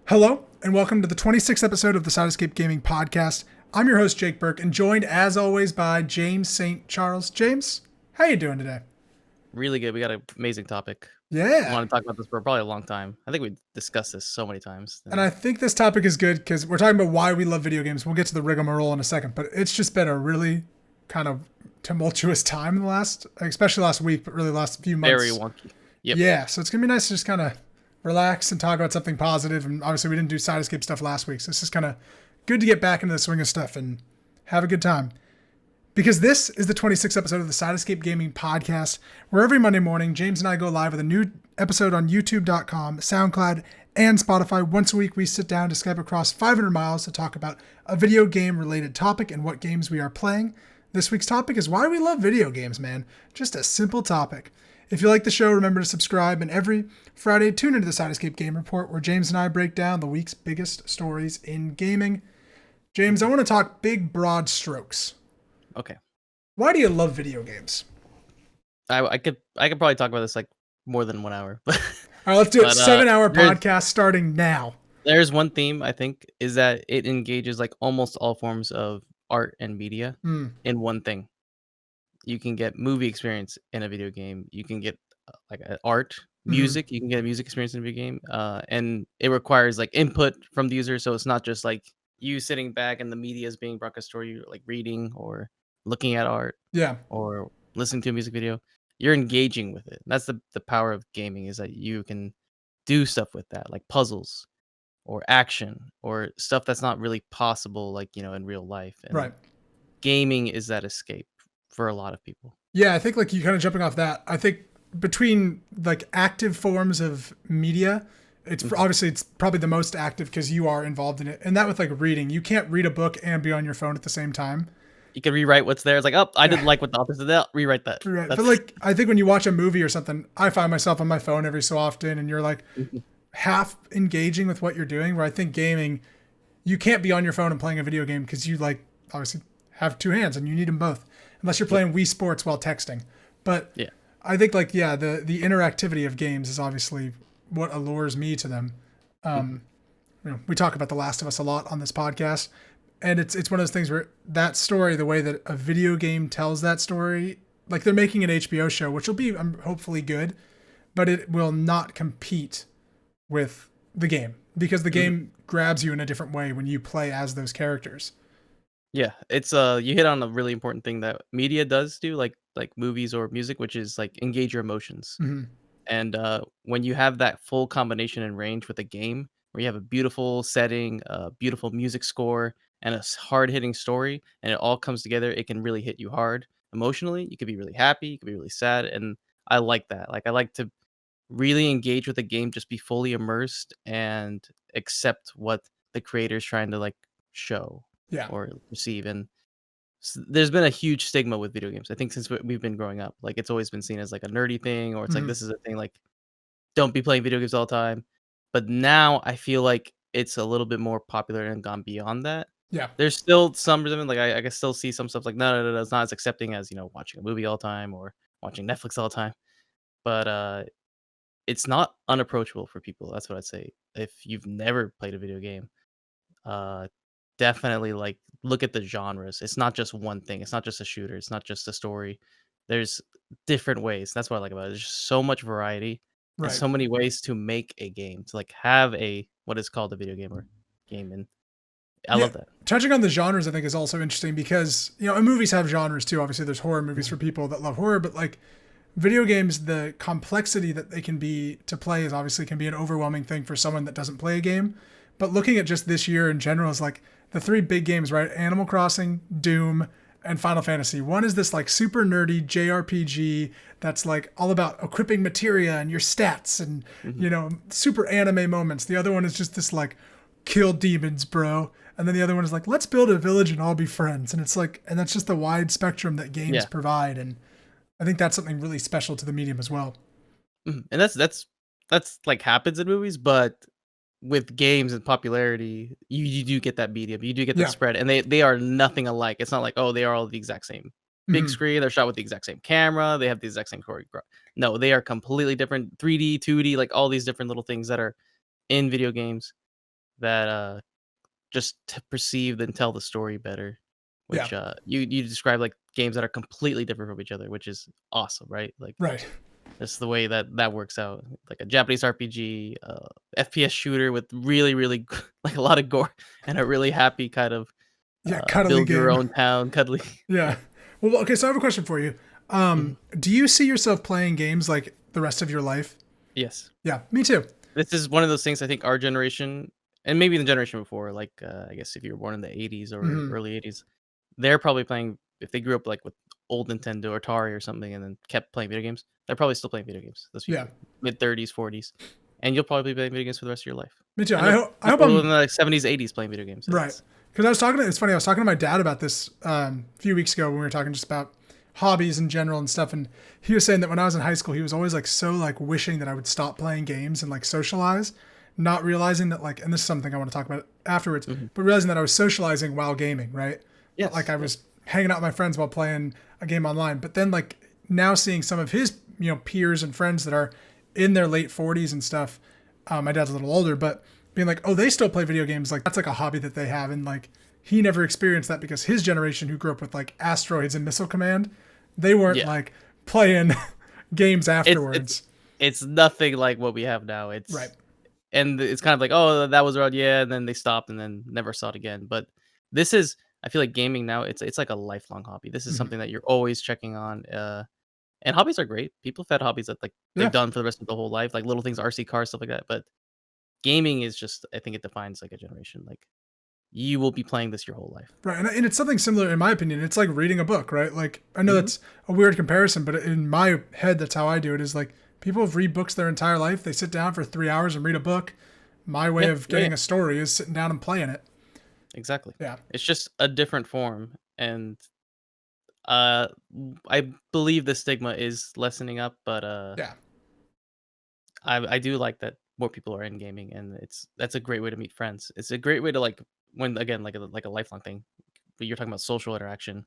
Hello, and welcome to the 26th episode of the Sidescape Gaming Podcast. I'm your host, Jake Burke, and joined, as always, by James St. Charles. James, how you doing today? Really good. We got an amazing topic. I Yeah, want to talk about this for probably a long time. I think we discussed this so many times. and I think this topic is good because we're talking about why we love video games. We'll get to the rigmarole in a second, but it's just been a really kind of tumultuous time in the last, especially last week, but really last few months. Very wonky. Yep. Yeah, so it's going to be nice to just kind of relax and talk about something positive. And obviously, we didn't do Sidescape stuff last week, so it's just kind of good to get back into the swing of stuff and have a good time. Because this is the 26th episode of the Sidescape Gaming Podcast, where every Monday morning, James and I go live with a new episode on YouTube.com, SoundCloud, and Spotify. Once a week, we sit down to Skype across 500 miles to talk about a video game-related topic and what games we are playing. This week's topic is why we love video games, man. Just a simple topic. If you like the show, remember to subscribe, and every Friday, tune into the Sidescape Game Report, where James and I break down the week's biggest stories in gaming. James, I want to talk big, broad strokes. Okay. Why do you love video games? I could probably talk about this like more than 1 hour. All right, let's do it. But, 7-hour podcast starting now. There's one theme I think is that it engages like almost all forms of art and media in one thing. You can get movie experience in a video game. You can get art, music. You can get a music experience in a video game, and it requires like input from the user. So it's not just like you sitting back and the media is being broadcast to you, like reading or looking at art, Yeah, or listening to a music video. You're engaging with it. That's the power of gaming, is that you can do stuff with that, like puzzles or action or stuff that's not really possible, like in real life. And right. gaming is that escape for a lot of people. Yeah, I think like you kind of jumping off that. I think between like active forms of media, it's obviously it's probably the most active because you are involved in it. And that with like reading, you can't read a book and be on your phone at the same time. You can rewrite what's there. It's like, oh, I didn't like what the author said. Rewrite that. Right. But like I think when you watch a movie or something, I find myself on my phone every so often, and you're like half engaging with what you're doing. Where I think gaming, you can't be on your phone and playing a video game because you like obviously have two hands and you need them both, unless you're playing Wii Sports while texting. But yeah, I think like the interactivity of games is obviously what allures me to them. We talk about The Last of Us a lot on this podcast, and it's one of those things where that story, the way that a video game tells that story, like they're making an HBO show, which will be hopefully good, but it will not compete with the game because the game grabs you in a different way when you play as those characters. yeah. It's you hit on a really important thing that media does do, like movies or music, which is like engage your emotions. And when you have that full combination and range with a game, where you have a beautiful setting, a beautiful music score, and a hard hitting story, and it all comes together, it can really hit you hard emotionally. You could be really happy, you could be really sad, and I like that. Like I like to really engage with a game, just be fully immersed and accept what the creator is trying to like show Yeah. or receive. And there's been a huge stigma with video games. I think since we've been growing up, like it's always been seen as like a nerdy thing, or it's like this is a thing, like don't be playing video games all the time. But now I feel like it's a little bit more popular and gone beyond that. Yeah. There's still some resentment, like I can still see some stuff like no, it's not as accepting as watching a movie all the time or watching Netflix all the time. But it's not unapproachable for people. That's what I'd say. If you've never played a video game, uh, definitely like look at the genres. It's not just one thing. It's not just a shooter. It's not just a story. There's different ways. That's what I like about it. There's just so much variety and Right. so many ways to make a game. To like have a what is called a video game or game, and I Yeah. love that. Touching on the genres, I think is also interesting because, and movies have genres too. Obviously, there's horror movies for people that love horror, but like video games, the complexity that they can be to play is obviously can be an overwhelming thing for someone that doesn't play a game. But looking at just this year in general is like the three big games, right? Animal Crossing, Doom, and Final Fantasy. One is this like super nerdy JRPG that's like all about equipping materia and your stats and, super anime moments. The other one is just this like kill demons, bro. And then the other one is like, let's build a village and all be friends. And it's like, and that's just the wide spectrum that games provide. And I think that's something really special to the medium as well. And that's like happens in movies, but with games and popularity, you do get that medium, you do get that Yeah. spread, and they are nothing alike. It's not like, oh, they are all the exact same. Big screen, they're shot with the exact same camera, they have the exact same choreograph. No, they are completely different. 3D, 2D, like all these different little things that are in video games. that just to perceive and tell the story better. Yeah. Which you describe like games that are completely different from each other, which is awesome, right? Like Right. that's the way that that works out. Like a Japanese RPG, FPS shooter with really like a lot of gore and a really happy kind of Yeah. Cuddly build your game. own town, cuddly. Yeah. Yeah. Well, okay. So I have a question for you. Mhm. Do you see yourself playing games like the rest of your life? Yes. Yeah. Me too. This is one of those things I think our generation and maybe the generation before, like I guess if you were born in the 80s or Hmm. early 80s, they're probably playing if they grew up like with old Nintendo or Atari or something and then kept playing video games, they're probably still playing video games. Those Yeah. people, mid 30s, 40s, and you'll probably be playing video games for the rest of your life. Me too. I know I hope people in I'm the like, 70s, 80s playing video games, and right. it's Because I was talking to, it's funny, I was talking to my dad about this a few weeks ago when we were talking just about hobbies in general and stuff. And he was saying that when I was in high school, he was always like so like wishing that I would stop playing games and like socialize, not realizing that like, and this is something I want to talk about afterwards, mhm. but realizing that I was socializing while gaming, right? Like Yes, I yes, was hanging out with my friends while playing a game online. But then like now seeing some of his, peers and friends that are in their late 40s and stuff. My dad's a little older, but being like, oh, they still play video games. Like that's like a hobby that they have. And like he never experienced that because his generation who grew up with like asteroids and missile command, they weren't yeah. like playing games It's it's afterwards. it's nothing like what we have now. Right. It's kind of like, "Oh, that was around, yeah," and then they stopped and then never saw it again, but this is I feel like gaming now, it's like a lifelong hobby. This is Mhm. something that you're always checking on, and hobbies are great. People have had hobbies that, like, they've Yeah. done for the rest of the whole life, like little things, RC cars, stuff like that, but gaming is just I think it defines, like, a generation, like, you will be playing this your whole life. Right. And it's something similar in my opinion. It's like reading a book, right? Like I know Mhm. that's a weird comparison, but in my head, that's how I do it is like people have read books their entire life. They sit down for 3 hours and read a book. My way Yeah, of yeah, yeah, getting a story is sitting down and playing it. exactly. Yeah. It's just a different form, and, I believe the stigma is lessening up, but, Yeah. I do like that more people are in gaming, and that's a great way to meet friends. It's a great way to like when again like a lifelong thing. But you're talking about social interaction.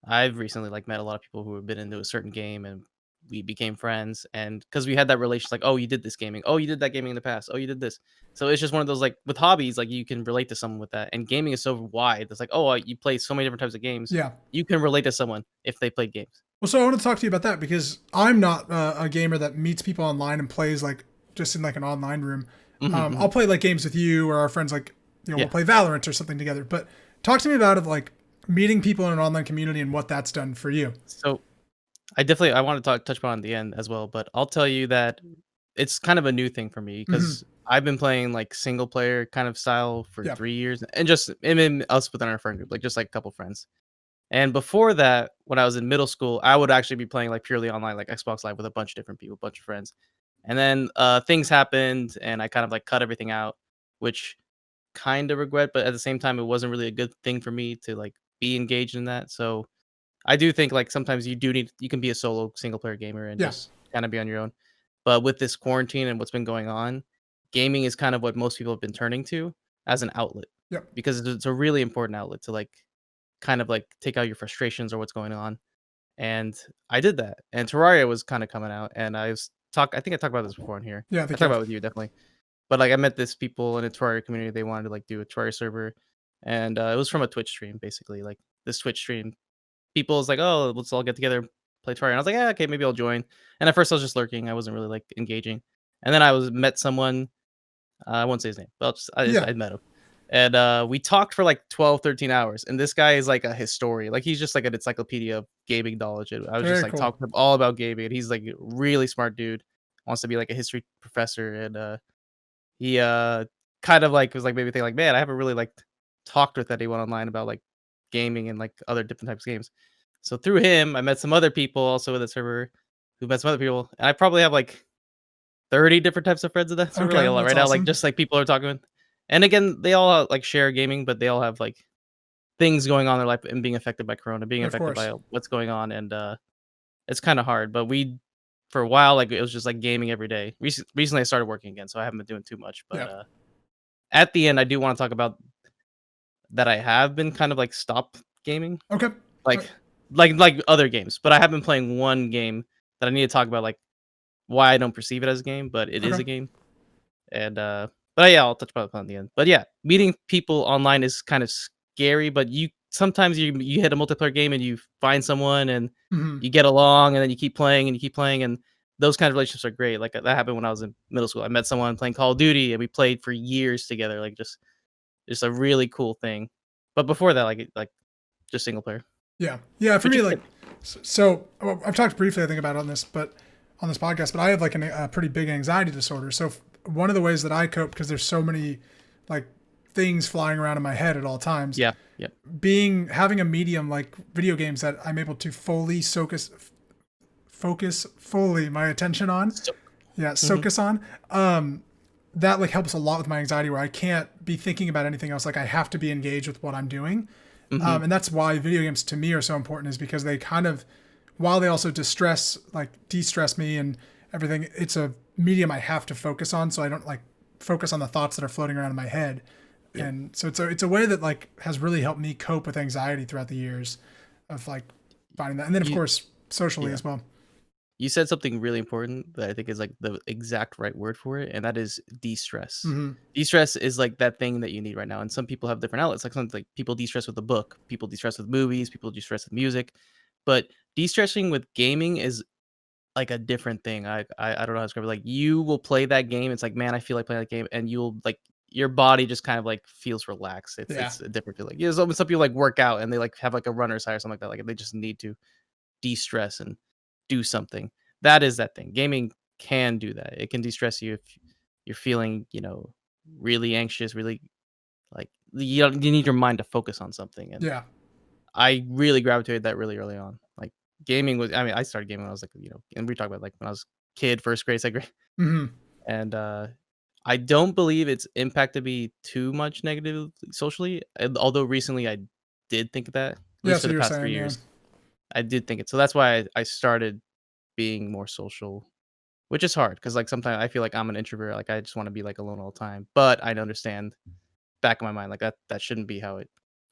I've recently like met a lot of people who have been into a certain game, and we became friends. And because we had that relation, like, oh, you did this gaming, oh, you did that gaming in the past, oh, you did this. So it's just one of those like with hobbies, like you can relate to someone with that. And gaming is so wide. It's like, oh, you play so many different types of games. Yeah. You can relate to someone if they played games. Well, so I want to talk to you about that because I'm not a gamer that meets people online and plays like just in like an online room. Hmm, I'll hmm. play like games with you or our friends, like we'll Yeah. play Valorant or something together. But talk to me about it, like meeting people in an online community and what that's done for you. So I want to touch upon the end as well, but I'll tell you that it's kind of a new thing for me Hmm. because I've been playing like single player kind of style for Yeah. 3 years, and just and then us within our friend group, like just like a couple friends. And before that, when I was in middle school, I would actually be playing like purely online, like Xbox Live with a bunch of different people, bunch of friends. And then things happened, and I kind of like cut everything out, which kind of regret, but at the same time, it wasn't really a good thing for me to like be engaged in that. So I do think, like, sometimes you can be a solo single player gamer and Yeah. just kinda be on your own. But with this quarantine and what's been going on, gaming is kind of what most people have been turning to as an outlet Yep. because it's a really important outlet to, like, kind of, like, take out your frustrations or what's going on, and I did that, and Terraria was kinda coming out, and I think I talked about this before in here. Yeah. I I think talked you have. about it with you, definitely. But, like, I met this people in a Terraria community, they wanted to, like, do a Terraria server, and, it was from a Twitch stream, basically, like, this Twitch stream people was like, "Oh, let's all get together, play Terraria." And I was like, "Yeah, okay, maybe I'll join." And at first I was just lurking, I wasn't really, like, engaging. And then I was met someone, I won't say his name, but Yeah. I met him. And, we talked for, like, 12, 13 hours, and this guy is, like, a historian, like, he's just, like, an encyclopedia of gaming knowledge, and I was just, Very like, cool. talking to him all about gaming, and he's, like, a really smart dude, wants to be, like, a history professor, and, he, kind of, like, was, like, made me think, like, "Man, I haven't really, like, talked with anyone online about, like, gaming and, like, other different types of games." So through him, I met some other people also with the server who met some other people, and I probably have, like, 30 different types of friends in that server, like, Okay. a lot That's right now, like, awesome. just, like, people are talking with. And again, they all, like, share gaming, but they all have, like, things going on in their life and being affected by corona, being Of affected course. by what's going on, and, it's kinda hard, but for a while, like, it was just, like, gaming every day. Recently, I started working again, so I haven't been doing too much, but, Yeah. at the end, I do wanna talk about that I have been kind of, like, stopped gaming, Okay. like Uh, like other games, but I have been playing one game that I need to talk about, like, why I don't perceive it as a game, but it is Okay. a game, and, But yeah, I'll touch upon it the end. But yeah, meeting people online is kind of scary, but you sometimes you hit a multiplayer game and you find someone and Mhm. you get along and then you keep playing and you keep playing and those kind of relationships are great. Like that happened when I was in middle school. I met someone playing Call of Duty and we played for years together. Like just a really cool thing. But before that, like just single player, Yeah. Yeah, for which me, is like, good. so well, I've talked briefly, I think, about it on this, but on this podcast, but I have like a pretty big anxiety disorder. So one of the ways that I cope, because there's so many like things flying around in my head at all times, Yeah, yeah. having a medium like video games that I'm able to fully focus fully my attention on. So, Yeah, mhm, focus on. Um, that like helps a lot with my anxiety, where I can't be thinking about anything else. Like I have to be engaged with what I'm doing. mhm. And that's why video games to me are so important, is because they kind of, while they also de-stress me and everything, it's a medium I have to focus on, so I don't like focus on the thoughts that are floating around in my head. Yep. And so it's a way that like has really helped me cope with anxiety throughout the years of like finding that. And then of You course socially yeah. as well. You said something really important that I think is like the exact right word for it, and that is de-stress. Hmm. De-stress is like that thing that you need right now, and some people have different outlets. Like some like people de-stress with a book, people de-stress with movies, people de-stress with music, but de-stressing with gaming is like a different thing. I don't know how to describe it. Like you will play that game. It's like, man, I feel like playing that game, and you'll like your body just kind of like feels relaxed. It's Yeah. it's a different feeling. You know, some people like work out and they like have like a runner's high or something like that. Like they just need to de-stress and do something. That is that thing. Gaming can do that. It can de-stress you if you're feeling, really anxious, really like you need your mind to focus on something. And Yeah. I really gravitated that really early on. Like gaming was, I mean, I started gaming when I was like, and we talk about like when I was kid, first grade, second grade, Hmm. and I don't believe it's impacted me too much negatively socially. Although recently I did think that, at Yeah. least for So the you're past saying, 3 years, yeah. I did think it. So that's why I started being more social, which is hard because like sometimes I feel like I'm an introvert. Like I just want to be like alone all the time. But I understand back in my mind like that shouldn't be how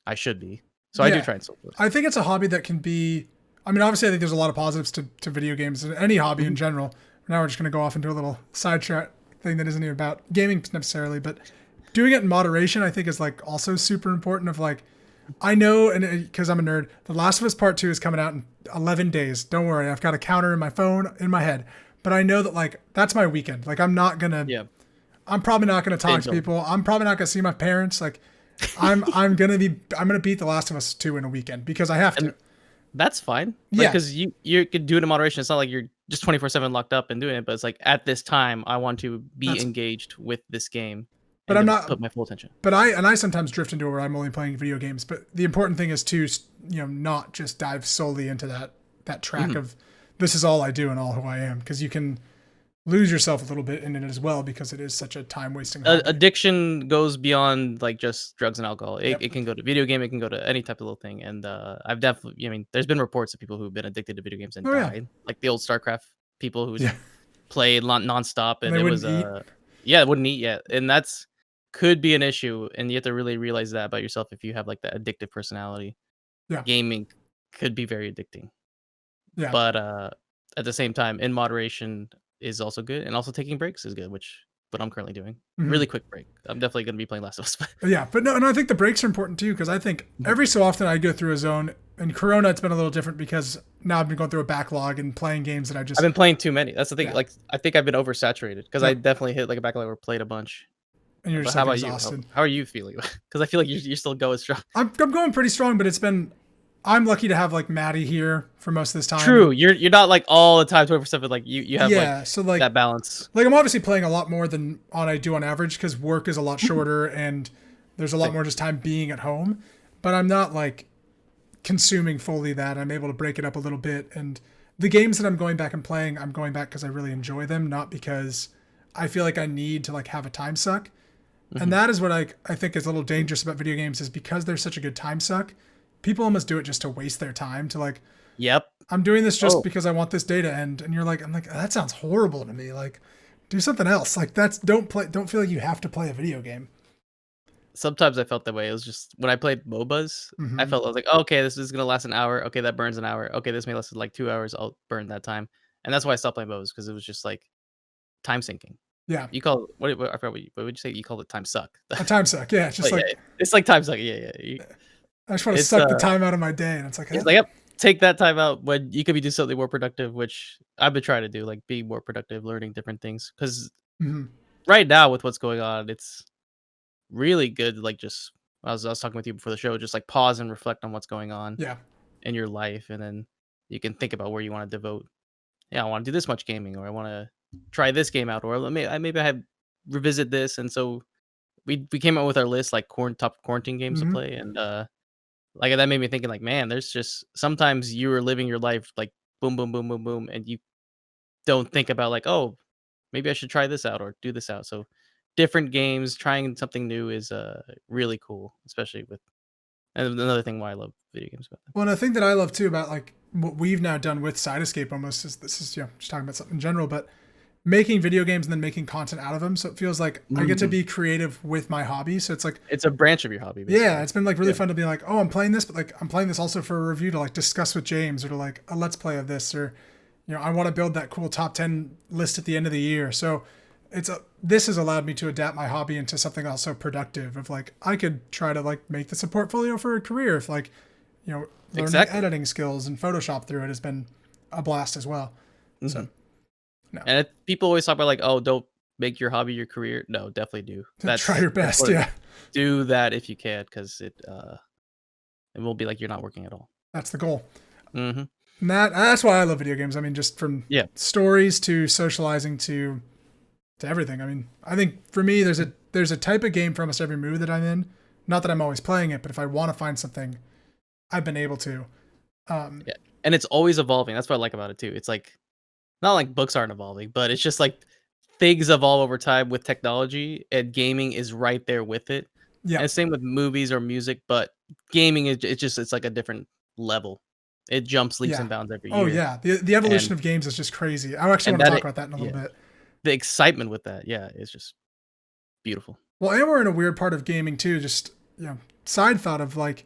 I should be. So I do Yeah. try and socialize. I think it's a hobby that can be. I mean, obviously, I think there's a lot of positives to video games and any hobby Mhm. in general. Now we're just going to go off into a little sidetrack thing that isn't even about gaming necessarily, but doing it in moderation, I think, is like also super important. Of like, I know, and because I'm a nerd, The Last of Us Part Two is coming out in 11 days. Don't worry, I've got a counter in my phone in my head, but I know that like that's my weekend. Like, Yeah. I'm probably not gonna talk Binge to on. people. I'm probably not gonna see my parents. Like, I'm gonna beat The Last of Us 2 in a weekend because I have And to. that's fine. Like Yeah, because you could do it in moderation. It's not like you're just 24/7 locked up and doing it, but it's like at this time I want to be that's. engaged with this game But and I'm to not. put my full attention. But I sometimes drift into where I'm only playing video games. But the important thing is to not just dive solely into that track Mhm. of this is all I do and all who I am, because you can lose yourself a little bit in it as well, because it is such a time wasting hobby. Addiction goes beyond like just drugs and alcohol. It, Yep. it can go to video game. It can go to any type of little thing. And I've definitely, I mean, there's been reports of people who've been addicted to video games and Oh yeah. died, like the old StarCraft people who just Yeah. played nonstop, And and they it was wouldn't eat. yeah, wouldn't eat yet, and that's could be an issue, and you have to really realize that about yourself if you have like that addictive personality. Yeah. Gaming could be very addicting, Yeah. but at the same time, in moderation is also good, and also taking breaks is good, which what I'm currently doing. Hmm. Really quick break. I'm definitely gonna be playing Last of Us. Yeah. But no, and I think the breaks are important too, because I think Mhm. every so often I go through a zone. In Corona, it's been a little different because now I've been going through a backlog and playing games that I I've just. been playing too many. That's the thing. Yeah. Like I think I've been oversaturated because I Yep. definitely hit like a backlog or played a bunch. And you're But just how like about you? How, exhausted. how are you feeling? Because I feel like you're still going strong. I'm going pretty strong, but it's been. I'm lucky to have like Maddie here for most of this time. True, you're not, like, all the time 24/7, like, you have, like, Yeah. So like that balance. I'm obviously playing a lot more than on I do on average, because work is a lot Mhm. shorter and there's a lot Same. more just time being at home. But I'm not like consuming fully that. I'm able to break it up a little bit. And the games that I'm going back and playing, I'm going back because I really enjoy them, not because I feel like I need to like have a time suck. And Mhm. that is what I think is a little dangerous about video games, is because they're such a good time suck. People almost do it just to waste their time, to like, Yep. I'm doing this just Oh, because I want this day to end. And you're like, I'm like, that sounds horrible to me. Like, do something else. Like, don't feel like you have to play a video game. sometimes I felt that way. It was just when I played MOBAs, I Hmm. felt I was like, "Oh, okay, this is gonna last an hour. Okay, that burns an hour. Okay, this may last, like, 2 hours. I'll burn that time." And that's why I stopped playing MOBAs because it was just, like, time sinking. Yeah. You call it what I forgot what would you say? You called it time suck. A time suck. Yeah. It's just But yeah, like it's like time suck. Yeah, yeah. I just want to It's suck the time out of my day, and it's like, it's like, yep, take that time out when you could be doing something more productive, which I've been trying to do, like be more productive, learning different things. Because mhm. right now with what's going on, it's really good. Like just I was talking with you before the show, just like pause and reflect on what's going on Yeah. in your life, and then you can think about where you want to devote. Yeah, I want to do this much gaming, or I want to try this game out, or maybe I have revisit this. And so we came out with our list like top quarantine games to Hmm. play, and like that made me thinking like, man, there's just sometimes you are living your life like boom, boom, boom, boom, boom, and you don't think about like, oh, maybe I should try this out or do this out. So different games, trying something new is really cool, especially with and another thing why I love video games about them. Well, and a thing that I love too about like what we've now done with Side Escape almost is this is just talking about something in general, but making video games and then making content out of them. So it feels like I get to Mhm. be creative with my hobby. So it's like, It's a branch of your hobby, yeah, basically. it's been like really Yeah. fun to be like, oh, I'm playing this, but like I'm playing this also for a review to like discuss with James or to like a let's play of this or, I want to build that cool top 10 list at the end of the year. So this has allowed me to adapt my hobby into something also productive of like, I could try to like make this a portfolio for a career if like, learning Exactly. editing skills and Photoshop through it has been a blast as well. Hmm. So no, And people always talk about like, oh, don't make your hobby your career. No, definitely do. try your That's best. what Yeah. do that if you can, because it will be like you're not working at all. That's the goal. Hmm. And that's why I love video games. I mean, just from Yeah. stories to socializing to everything. I mean, I think for me, there's a type of game for almost every mood that I'm in. Not that I'm always playing it, but if I want to find something, I've been able to. Um, Yeah. And it's always evolving. That's what I like about it too. It's like not like books aren't evolving, but it's just like things evolve over time with technology, and gaming is right there with it. yeah, And same with movies or music, but gaming is it's like a different level. It jumps leaps yeah. and bounds every Oh year. yeah, the evolution And of games is just crazy. I actually and want to that talk it about that in a little yeah, bit. the excitement with that, yeah, is just beautiful. Well, and we're in a weird part of gaming too. Just side thought of like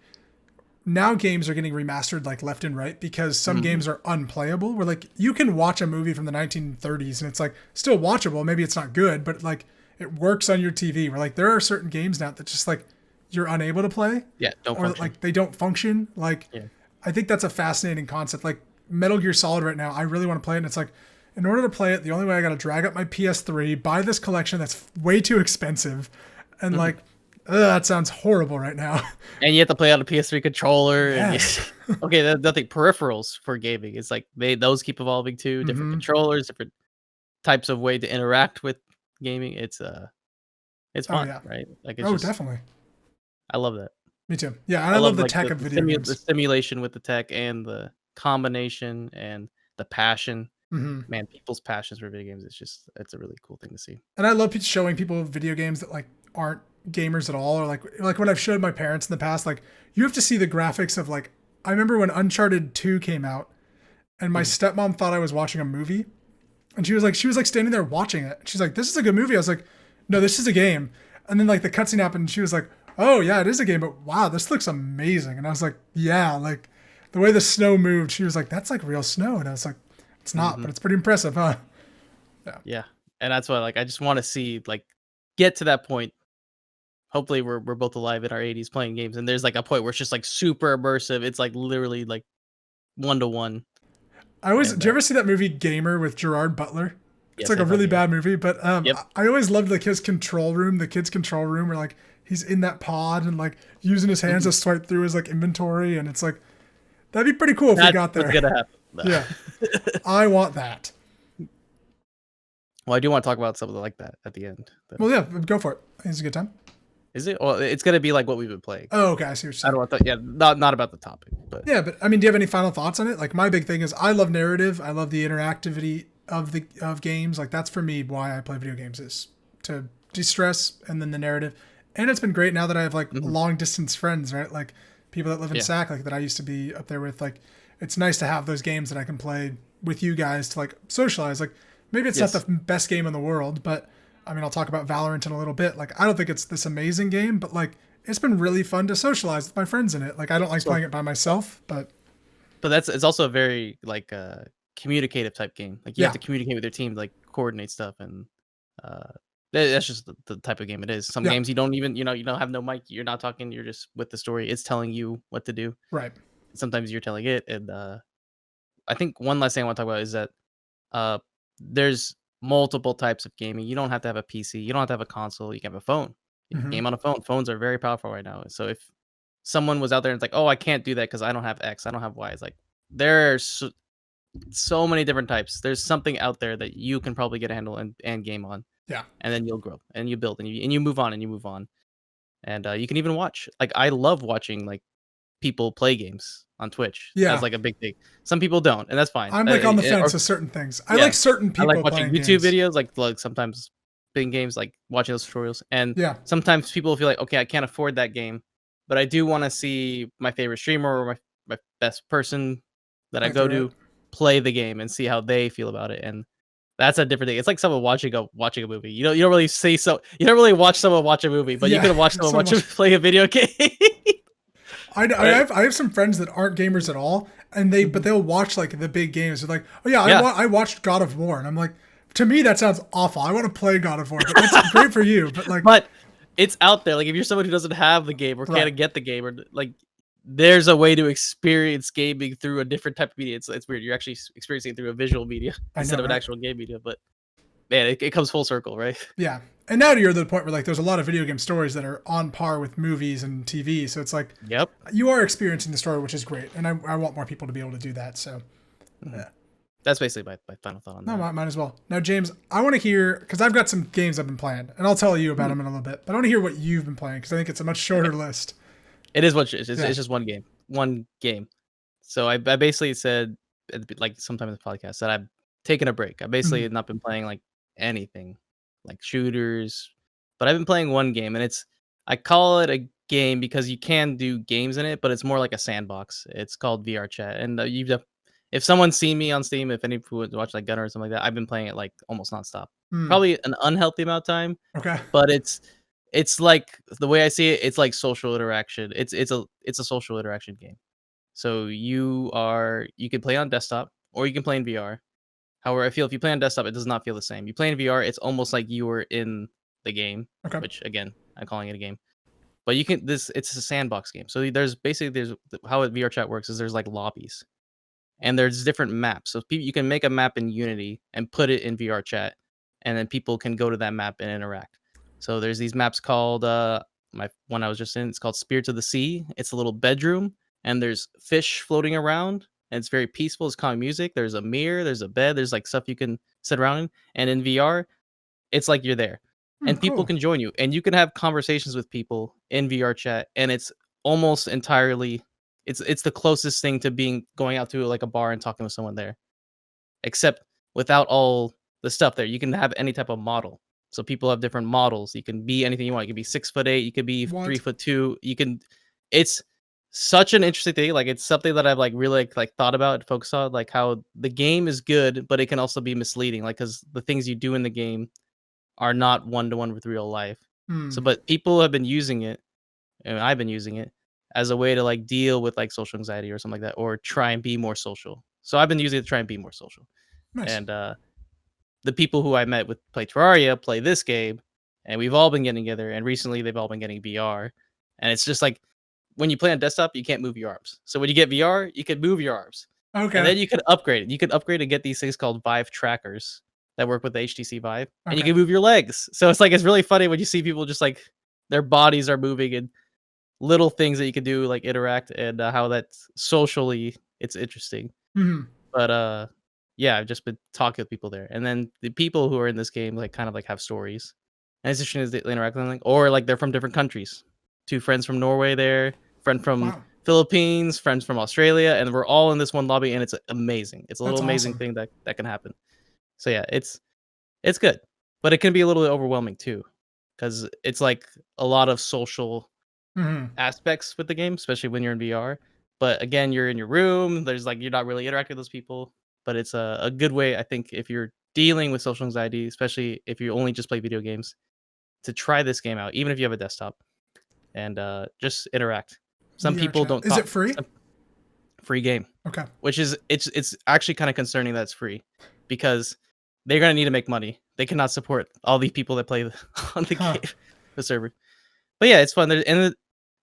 now games are getting remastered like left and right because some Mhm. games are unplayable. Where like you can watch a movie from the 1930s and it's like still watchable. Maybe it's not good, but like it works on your TV. Where like there are certain games now that just like you're unable to play Yeah, don't or function. like they don't function. Like Yeah. I think that's a fascinating concept. Like Metal Gear Solid right now, I really want to play it, and it's like in order to play it, the only way I got to drag up my PS3, buy this collection that's way too expensive, and Mhm. like that sounds horrible right now. And you have to play on a PS3 controller and Yes. okay, nothing peripherals for gaming. It's like those keep evolving too, different Hmm. controllers, different types of way to interact with gaming. It's Oh fun, yeah. right? Like it's Oh just definitely. I love that. Me too. Yeah, and I I love love the like tech of video the games. simulation with the tech and the combination and the passion. Hmm. Man, people's passions for video games, it's a really cool thing to see. And I love showing people video games that like aren't gamers at all, or like when I've showed my parents in the past, like you have to see the graphics of like I remember when Uncharted 2 came out, and my Mhm. stepmom thought I was watching a movie. And she was like standing there watching it. She's like, "This is a good movie." I was like, "No, this is a game." And then like the cutscene happened, and she was like, "Oh yeah, it is a game, but wow, this looks amazing." And I was like, "Yeah, like the way the snow moved." She was like, "That's like real snow," and I was like, "It's not, Mhm. but it's pretty impressive, huh?" Yeah, Yeah. And that's why like I just want to see like get to that point. Hopefully we're both alive in our 80s playing games, and there's like a point where it's just like super immersive. It's like literally like one to one. I always. And Do you ever see that movie Gamer with Gerard Butler? It's yes, like I a have. really Yeah. bad movie, but Yep. I always loved like his control room, the kid's control room, where like he's in that pod and like using his hands Mhm. to swipe through his like inventory, and it's like that'd be pretty cool if we That's got what's there. gonna happen. Yeah, I want that. Well, I do want to talk about something like that at the end, though. Well, yeah, go for it. I think it's a good time. Is it? Well, it's gonna be like what we've been playing. Oh, okay, I see what you're I saying. don't want to. Yeah, not about the topic, but Yeah, but I mean, do you have any final thoughts on it? Like, my big thing is I love narrative. I love the interactivity of games. Like, that's for me why I play video games is to de-stress and then the narrative. And it's been great now that I have like mhm. long distance friends, right? Like people that live in Yeah, Sac, like that I used to be up there with. Like, it's nice to have those games that I can play with you guys to like socialize. Like, maybe it's not the yes. best game in the world, but I mean, I'll talk about Valorant in a little bit. Like, I don't think it's this amazing game, but like, it's been really fun to socialize with my friends in it. Like, I don't like So, playing it by myself, but but it's also a very like communicative type game. Like you have yeah, to communicate with your team, like coordinate stuff, and Uh, that's just the type of game it is. Some Yeah. games you don't even you don't have no mic. You're not talking. You're just with the story. It's telling you what to do. Right. Sometimes you're telling it. And I think one last thing I want to talk about is that uh, there's multiple types of gaming. You don't have to have a PC. You don't have to have a console. You can have a phone. You can Hmm. game on a phone. Phones are very powerful right now. So if someone was out there and it's like, oh, I can't do that because I don't have X, I don't have Y. It's like there's so many different types. There's something out there that you can probably get a handle and game on, Yeah. and then you'll grow and you build and you move on and you move on. And you can even watch. Like I love watching like people play games on Twitch. That's Yeah. like a big thing. Some people don't, and that's fine. I'm like on the Or fence with certain things. I yeah, like certain I like people watching playing YouTube games. videos, like sometimes playing games, like watching those tutorials. And Yeah. sometimes people feel like, okay, I can't afford that game, but I do want to see my favorite streamer or my best person that I Play go through it. to play the game and see how they feel about it. And that's a different thing. It's like someone watching a movie. You don't really see you don't really watch someone watch a movie, but you Yeah. can watch someone So watch much. play a video game. Right? I have some friends that aren't gamers at all, and Mhm. they'll watch like the big games. They're like, oh yeah, Yeah. I watched God of War, and I'm like, to me that sounds awful. I want to play God of War, but that's great for you. But like, But it's out there. Like if you're someone who doesn't have the game or right? can't get the game, or like there's a way to experience gaming through a different type of media. It's weird. You're actually experiencing it through a visual media I instead know, of an right? actual game media. But man, it comes full circle, right? Yeah. And now you're to the point where like there's a lot of video game stories that are on par with movies and TV. So it's like Yep. you are experiencing the story, which is great. And I want more people to be able to do that. So Mhm. yeah. That's basically my final thought on No, that. mine as well. Now, James, I want to hear because I've got some games I've been playing, and I'll tell you about Mhm. them in a little bit. But I want to hear what you've been playing because I think it's a much shorter list. It is what it is. Yeah. It's just one game. One game. So I basically said like sometime in the podcast that I've taken a break. I basically Mhm. have not been playing like anything, like shooters, but I've been playing one game, and I call it a game because you can do games in it, but it's more like a sandbox. It's called VR Chat, and if someone's seen me on Steam, if any who would watch like Gunner or something like that, I've been playing it like almost nonstop. Mm. Probably an unhealthy amount of time, Okay. but it's like the way I see it, it's like social interaction. It's a social interaction game. So you can play on desktop or you can play in VR. However, I feel if you play on desktop, it does not feel the same. You play in VR, it's almost like you were in the game, Okay. which again, I'm calling it a game. But you can this it's a sandbox game. So there's how a VR chat works is there's like lobbies and there's different maps. So you can make a map in Unity and put it in VR chat, and then people can go to that map and interact. So there's these maps called my one I was just in. It's called Spirits of the Sea. It's a little bedroom, and there's fish floating around, and it's very peaceful. It's calm music. There's a mirror. There's a bed. There's like stuff you can sit around in. And in VR, it's like you're there, and people Cool. can join you, and you can have conversations with people in VR chat, and it's almost entirely it's the closest thing to being going out to like a bar and talking with someone there, except without all the stuff there. You can have any type of model. So people have different models. You can be anything you want. You can be 6'8". You could be What? 3'2". You can. It's such an interesting thing. Like it's something that I've like really like thought about and focused on. Like how the game is good, but it can also be misleading. Like because the things you do in the game are not one to one with real life. So, Hmm. but people have been using it, and I've been using it as a way to like deal with like social anxiety or something like that, or try and be more social. So I've been using it to try and be more social. Nice. And the people who I met with play Terraria play this game, and we've all been getting together. And recently, they've all been getting VR, and it's just like when you play on desktop, you can't move your arms. So when you get VR, you can move your arms, and Okay. then you can upgrade it. You can upgrade and get these things called Vive trackers that work with the HTC Vive, and you Okay. can move your legs. So it's like it's really funny when you see people just like their bodies are moving and little things that you can do like interact and how that's socially it's interesting. Hmm. But yeah, I've just been talking with people there, and then the people who are in this game like kind of like have stories, and it's interesting as they interact with them, like, or like they're from different countries. Two friends from Norway there, friend from Wow. Philippines, friends from Australia, and we're all in this one lobby, and it's amazing. It's a little That's amazing awesome. thing that can happen. So yeah, it's good, but it can be a little bit overwhelming too, because it's like a lot of social Hmm. aspects with the game, especially when you're in VR. But again, you're in your room. There's like you're not really interacting with those people. But it's a good way, I think, if you're dealing with social anxiety, especially if you only just play video games, to try this game out, even if you have a desktop, and just interact. Some VR people chat. don't Is it talk. free? Some free game, Okay. which is it's actually kind of concerning that it's free, because they're gonna need to make money. They cannot support all these people that play on the Huh. game, the server. But yeah, it's fun.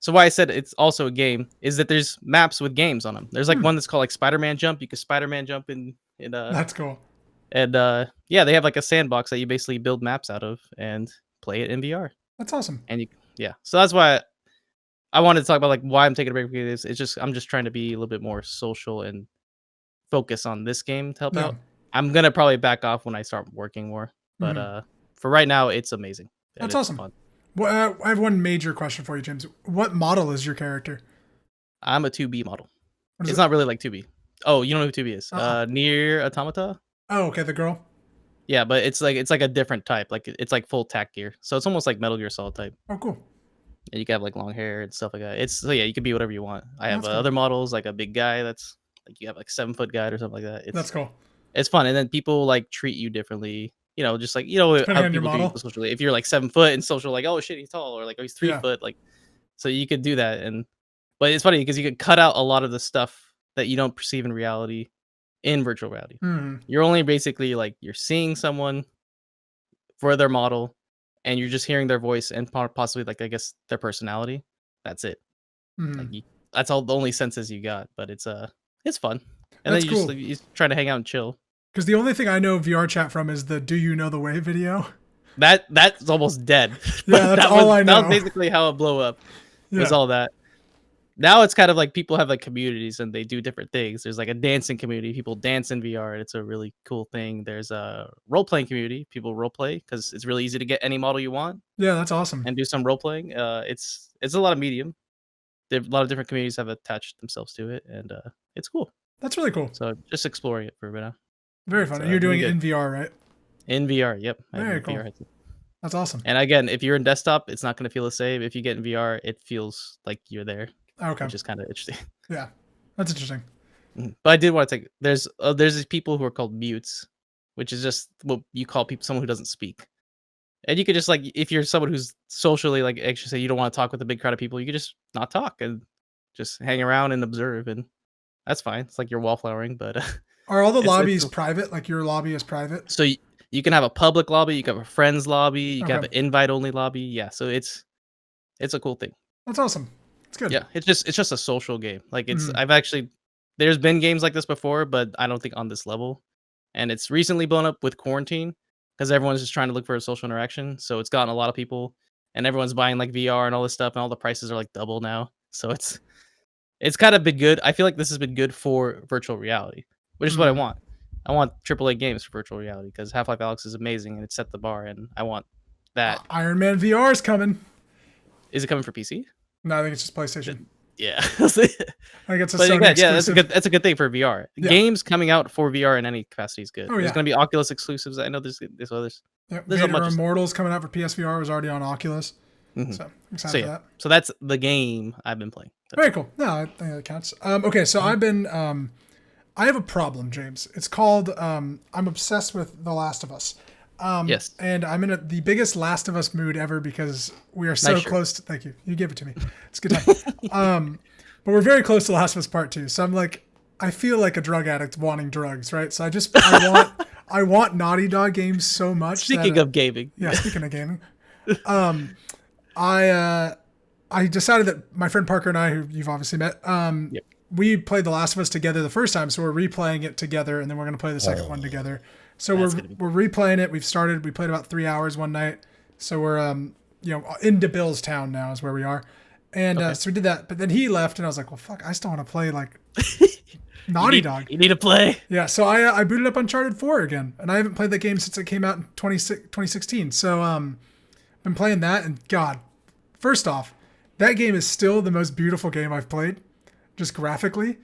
So why I said it's also a game is that there's maps with games on them. There's like Hmm. one that's called like Spider-Man Jump. You can Spider-Man jump in That's cool. and yeah, they have like a sandbox that you basically build maps out of and play it in VR. That's awesome. And you yeah, so that's why I wanted to talk about like why I'm taking a break from this. It's just I'm just trying to be a little bit more social and focus on this game to help Yeah. out. I'm gonna probably back off when I start working more, but Mhm. for right now, it's amazing and That's it's awesome. fun. Well, I have one major question for you, James. What model is your character? I'm a 2B model. What is It's it? not really like 2B. Oh, you don't know who 2B is? Uh-uh. Near Automata. Oh, okay, the girl. Yeah, but it's like a different type. Like it's like full tack gear, so it's almost like Metal Gear Solid type. Oh, cool. And you can have like long hair and stuff like that. It's so yeah, you can be whatever you want. I have That's cool. other models like a big guy that's like you have like 7 foot guy or something like that. That's cool. It's fun, and then people like treat you differently. Just like Depending how on your people treat model. you socially. If you're like 7 foot and social, like oh shit he's tall, or like oh he's three Yeah. foot, like so you could do that. But it's funny because you could cut out a lot of the stuff that you don't perceive in reality in virtual reality. Hmm. You're only basically like you're seeing someone for their model, and you're just hearing their voice and possibly like I guess their personality. That's it. Like Hmm. that's all the only senses you got. But it's fun, and then That's cool. you just try to hang out and chill. Because the only thing I know VR chat from is the "Do you know the way" video. That's almost dead. Yeah, But that's all I that know. was basically how it blew up. Was Yeah. all that. Now it's kind of like people have like communities and they do different things. There's like a dancing community. People dance in VR, and it's a really cool thing. There's a role playing community. People role play because it's really easy to get any model you want Yeah, that's awesome. and do some role playing. It's a lot of medium. A lot of different communities have attached themselves to it, and it's cool. That's really cool. So just exploring it for a bit now. Very It's fun. And you're really doing it good in VR, right? in VR. Yep, I have Very a cool. VR headset. That's awesome. And again, if you're in desktop, it's not going to feel the same. If you get in VR, it feels like you're there, Okay. which is kind of interesting. Yeah, that's interesting. But I did want to take there's these people who are called mutes, which is just what you call people someone who doesn't speak. And you could just like if you're someone who's socially like anxious, say you don't want to talk with a big crowd of people, you could just not talk and just hang around and observe, and that's fine. It's like you're wallflowering, but Are all the it's lobbies private? Like your lobby is private? so you can have a public lobby, you can have a friends lobby, you can have Okay, an invite only lobby. Yeah, so it's a cool thing. that's awesome. It's good. Yeah, it's just a social game. Like Mhm. there's been games like this before, but I don't think on this level. And it's recently blown up with quarantine because everyone's just trying to look for a social interaction. So it's gotten a lot of people, and everyone's buying like VR and all this stuff, and all the prices are like double now. So it's kind of been good. I feel like this has been good for virtual reality, which is what I Mhm. want. I want AAA games for virtual reality because Half-Life Alyx is amazing and it set the bar, and I want that. Iron Man VR is coming. Is it coming for PC? No, I think it's just PlayStation. Yeah. I think it's a But Sony again, yeah, exclusive. that's a good thing for VR. Yeah. Games coming out for VR in any capacity is good. Oh There's yeah. gonna be Oculus exclusives. I know there's others. Yeah. There's a Vader bunch of stuff. Immortals coming out for PSVR was already on Oculus, Mhm. so So excited for yeah, that. so that's the game I've been playing. Very cool. No, I think that counts. Okay, so Mhm. I've been. I have a problem, James. It's called. I'm obsessed with The Last of Us. Yes, And I'm in the biggest Last of Us mood ever because we are so nice shirt. close to. Thank you. You give it to me. It's a good time. But we're very close to Last of Us Part 2. So I'm like, I feel like a drug addict wanting drugs, right? So I want Naughty Dog games so much. Speaking of gaming, Yeah, speaking of gaming, I decided that my friend Parker and I, who you've obviously met, Yep. we played The Last of Us together the first time, so we're replaying it together, and then we're gonna play the second one together. So That's gonna be we're replaying it. We played about 3 hours one night. So we're into Billstown now is where we are, and Okay. so we did that. But then he left, and I was like, well, fuck, I still want to play like Naughty Dog. You need to play. Yeah, so I booted up Uncharted 4 again, and I haven't played that game since it came out in 2016. So been playing that, and God, first off, that game is still the most beautiful game I've played, just graphically.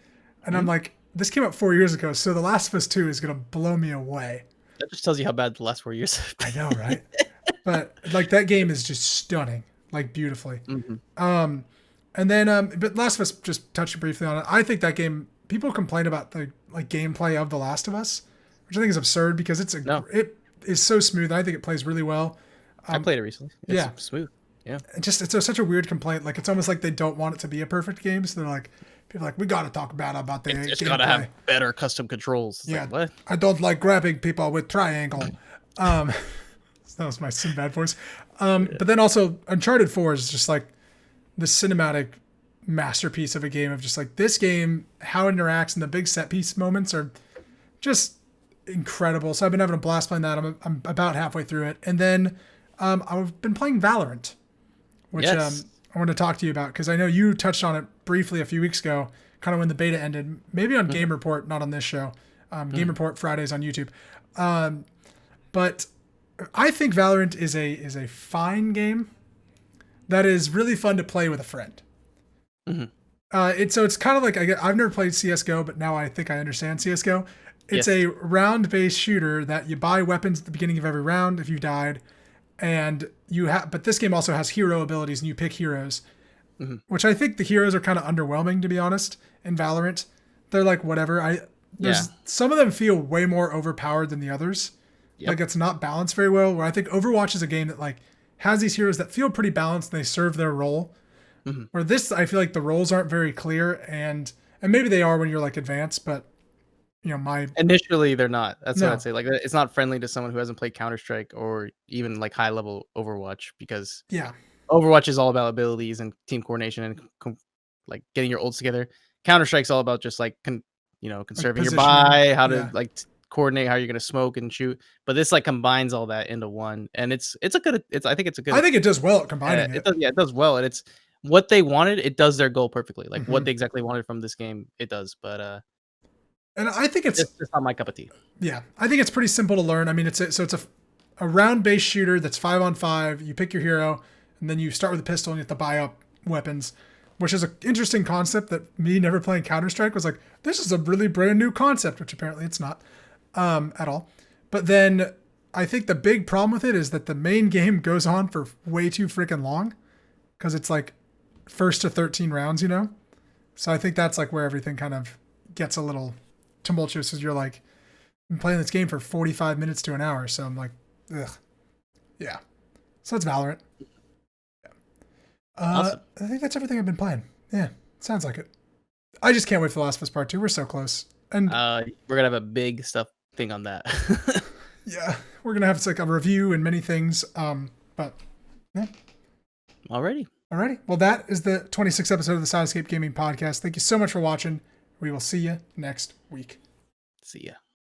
And I'm like, this came out 4 years ago, so The Last of Us 2 is gonna blow me away. That just tells you how bad the last 4 years have I been. know, right? But like that game is just stunning, like beautifully. Mhm. And then but Last of Us, just touching briefly on it, I think that game, people complain about the like gameplay of The Last of Us, which I think is absurd because No. it is so smooth. I think it plays really well. I played it recently. It's yeah. smooth. Yeah. It's such a weird complaint. Like it's almost like they don't want it to be a perfect game, so they're like, people are like, we got to talk about the It's gameplay. gotta have better custom controls. It's Yeah, like, what? I don't like grabbing people with triangle. That was my Sinbad voice. But then also Uncharted 4 is just like the cinematic masterpiece of a game of just like this game, how it interacts and the big set piece moments are just incredible. So I've been having a blast playing that. I'm about halfway through it. And then I've been playing Valorant, which Yes. I want to talk to you about because I know you touched on it briefly a few weeks ago, kind of when the beta ended, maybe on Game Report, not on this show. Game Report Fridays on YouTube. But I think Valorant is a fine game that is really fun to play with a friend. It's kind of like I've never played CS:GO, but now I think I understand CS:GO. It's a round-based shooter that you buy weapons at the beginning of every round if you died, and but this game also has hero abilities, and you pick heroes, which I think the heroes are kind of underwhelming, to be honest. In Valorant, they're like whatever. Some of them feel way more overpowered than the others. Yep. Like it's not balanced very well. Where I think Overwatch is a game that like has these heroes that feel pretty balanced and they serve their role. Where this, I feel like the roles aren't very clear, and maybe they are when you're like advanced, but Initially they're not. That's what I'd say. Like it's not friendly to someone who hasn't played Counter-Strike or even like high level Overwatch, because Overwatch is all about abilities and team coordination and like getting your ults together. Counter-Strike's all about just like conserving your buy, how to like coordinate how you're gonna smoke and shoot. But this like combines all that into one, and it's a good. I think it's a good. I think it does well at combining it. It does well, and it's what they wanted. It does their goal perfectly. Like what they exactly wanted from this game, it does. But and I think it's just not my cup of tea. Yeah, I think it's pretty simple to learn. I mean, it's a round-based shooter that's 5-on-5. You pick your hero, and then you start with a pistol, and you have to buy up weapons, which is an interesting concept that me never playing Counter-Strike was like, this is a really brand new concept, which apparently it's not at all. But then I think the big problem with it is that the main game goes on for way too freaking long because it's like first to 13 rounds, So I think that's like where everything kind of gets a little tumultuous as you're like, I'm playing this game for 45 minutes to an hour. So I'm like, ugh. Yeah. So that's Valorant. Yeah. Awesome. I think that's everything I've been playing. Yeah. Sounds like it. I just can't wait for The Last of Us Part 2. We're so close. And we're going to have a big stuff thing on that. Yeah. We're going to have like a review and many things. But yeah. Alrighty. Well, that is the 26th episode of the Sidescape Gaming Podcast. Thank you so much for watching. We will see you next week. See ya.